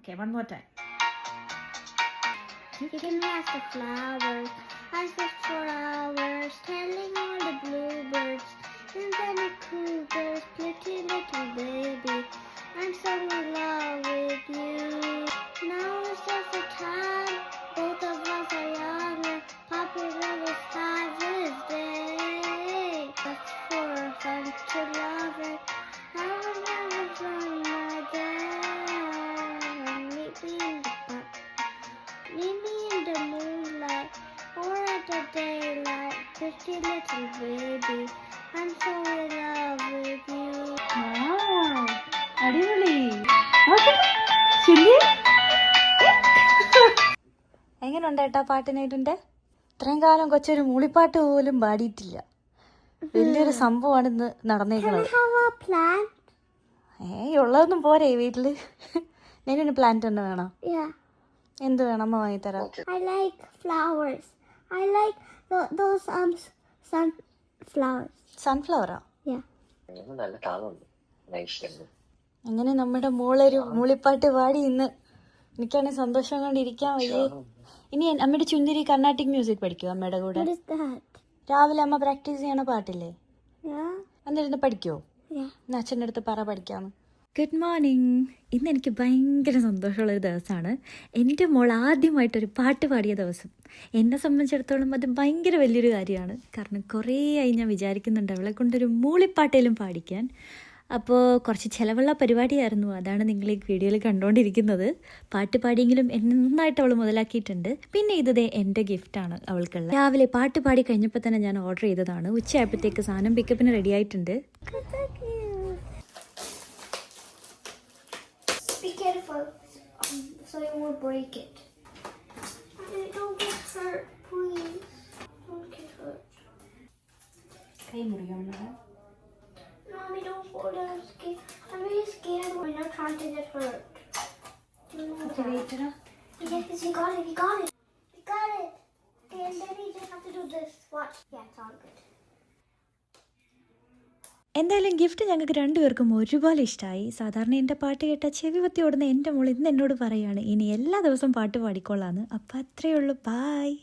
Okay, one more time. You can ask the flowers, I sit for hours, telling all the bluebirds, and then the cougars, pretty little baby, I'm so in love with you. Now is just the time, both of us are younger, popular this Father's Day. That's for fun to love it, I will never run my day. Meet me in the park. Meet me in the moonlight or at the daylight, pretty little baby, I'm so in love with you. Wow, അടിപൊളി. നോക്കട്ടെ, ചുല്ലി. എങ്ങനെയുണ്ട് ഏട്ടാ പാട്ടിനായിട്ടുണ്ട്? ഇത്രയും കാലം കൊച്ചൊരു മൂളിപ്പാട്ട് പോലും പാടിയിട്ടില്ല. വലിയൊരു സംഭവമാണ് ഇന്ന് നടന്നേക്കുന്നത്. ഉള്ളതൊന്നും പോരെ വീട്ടില്. ഞാനൊരു പ്ലാന്റ് തന്നെ വേണം. എന്ത് വേണം അമ്മ വാങ്ങിത്തരാം. I like flowers. I like those sunflowers. സൺഫ്ലവറാ? Yeah. അങ്ങനെ നമ്മുടെ മോളൊരു മൂളിപ്പാട്ട് പാടി ഇന്ന്. എനിക്കാണെങ്കിൽ സന്തോഷം കൊണ്ട് ഇരിക്കാൻ വയ്യേ. ഇനി അമ്മയുടെ ചുന്തിരി കർണാട്ടിക് മ്യൂസിക് പഠിക്കുമോ അമ്മയുടെ കൂടെ? What is that? രാവിലെ അമ്മ പ്രാക്ടീസ് ചെയ്യണ പാട്ടില്ലേ, Yeah. എന്നിരുന്ന് പഠിക്കുമോ? Yeah. എന്നാ അച്ഛൻ്റെ അടുത്ത് പറ പഠിക്കാമെന്ന്. Good morning. ഇന്ന് എനിക്ക് ഭയങ്കര സന്തോഷമുള്ളൊരു ദിവസമാണ്. എൻ്റെ മോൾ ആദ്യമായിട്ടൊരു പാട്ട് പാടിയ ദിവസം. എന്നെ സംബന്ധിച്ചിടത്തോളം അത് ഭയങ്കര വലിയൊരു കാര്യമാണ്. കാരണം കുറേ ആയി ഞാൻ വിചാരിക്കുന്നുണ്ട് അവളെ കൊണ്ടൊരു മൂളിപ്പാട്ടേലും പാടിക്കാൻ. അപ്പോൾ കുറച്ച് ചിലവുള്ള പരിപാടിയായിരുന്നു, അതാണ് നിങ്ങൾ ഈ വീഡിയോയിൽ കണ്ടുകൊണ്ടിരിക്കുന്നത്. പാട്ട് പാടിയെങ്കിലും നന്നായിട്ട് അവൾ മുതലാക്കിയിട്ടുണ്ട്. പിന്നെ ഇത് എൻ്റെ ഗിഫ്റ്റാണ് അവൾക്കുള്ള. രാവിലെ പാട്ട് പാടി കഴിഞ്ഞപ്പോൾ തന്നെ ഞാൻ ഓർഡർ ചെയ്തതാണ്. ഉച്ചയായപ്പോഴത്തേക്ക് സാധനം പിക്കപ്പിന് റെഡി ആയിട്ടുണ്ട്. Be careful, so you won't break it. Don't get hurt, please. Don't get hurt. കൈ മുറിയാണോ? Mommy, don't fall. I'm really scared when you're trying to get hurt. You know that. Yes, you got it. You got it. You got it. Okay, and then you just have to do this. Watch. Yeah, it's all good. എന്തായാലും gift ഞങ്ങൾക്ക് രണ്ടുപേർക്കും ഒരുപോലെ ഇഷ്ടമായി. സാധാരണ എൻ്റെ പാട്ട് കേട്ടാൽ ചെവി വത്തി ഓടുന്ന എൻ്റെ മോൾ ഇന്ന് എന്നോട് പറയുകയാണ് ഇനി എല്ലാ ദിവസവും പാട്ട് പാടിക്കൊള്ളാന്ന്. അപ്പം അത്രയേ ഉള്ളൂ. ബായ്.